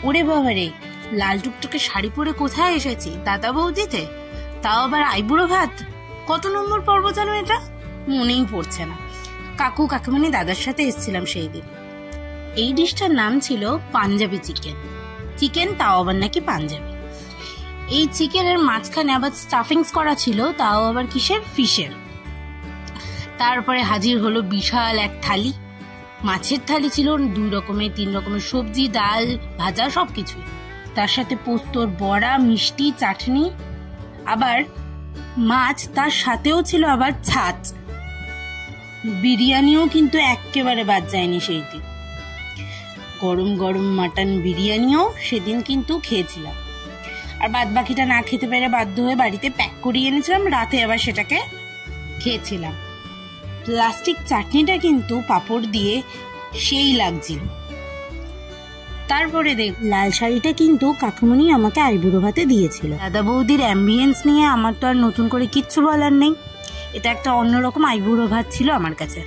ওরে বাবারে, লাল টুকটুকে শাড়ি পরে কোথায় এসেছি? দাদা বৌদিতে, তাও আবার আইবুড়ো ভাত। কত নম্বর পর্ব জানো এটা? মনেই পড়ছে না। কাকু কাকিমণি দাদার সাথে এসেছিলাম সেই দিন। এই ডিশটার নাম ছিল পাঞ্জাবি চিকেন। চিকেন তাও আবার নাকি পাঞ্জাবি। এই চিকেনের মাঝখানে আবার স্টাফিংস করা ছিল, তাও আবার কিসের? ফিশের। তারপরে হাজির হলো বিশাল এক থালি। মাছের থালি ছিল 2 রকমের 3 রকমের সবজি, ডাল, ভাজা, সবকিছু। তার সাথে পোস্তর বড়া, মিষ্টি, চাটনি, আবার মাছ। তার সাথেও ছিল আবার ছাঁচ। বিরিয়ানিও কিন্তু একেবারে বাদ যায়নি সেই দিন। গরম গরম মাটন বিরিয়ানিও সেদিন কিন্তু খেয়েছিলাম। আর বাদ বাকিটা না খেতে পেরে বাধ্য হয়ে বাড়িতে প্যাক করিয়ে এনেছিলাম, রাতে আবার সেটাকে খেয়েছিলাম। প্লাস্টিক চাটনিটা কিন্তু পাঁপড় দিয়ে সেই লাগছিল। তারপরে দেখ, লাল শাড়িটা কিন্তু কাকুমণি আমাকে আইবুড়ো ভাতে দিয়েছিল। দাদা বৌদির অ্যাম্বিয়েন্স নিয়ে আমার তো আর নতুন করে কিচ্ছু বলার নেই। এটা একটা অন্যরকম আইবুড়ো ভাত ছিল আমার কাছে।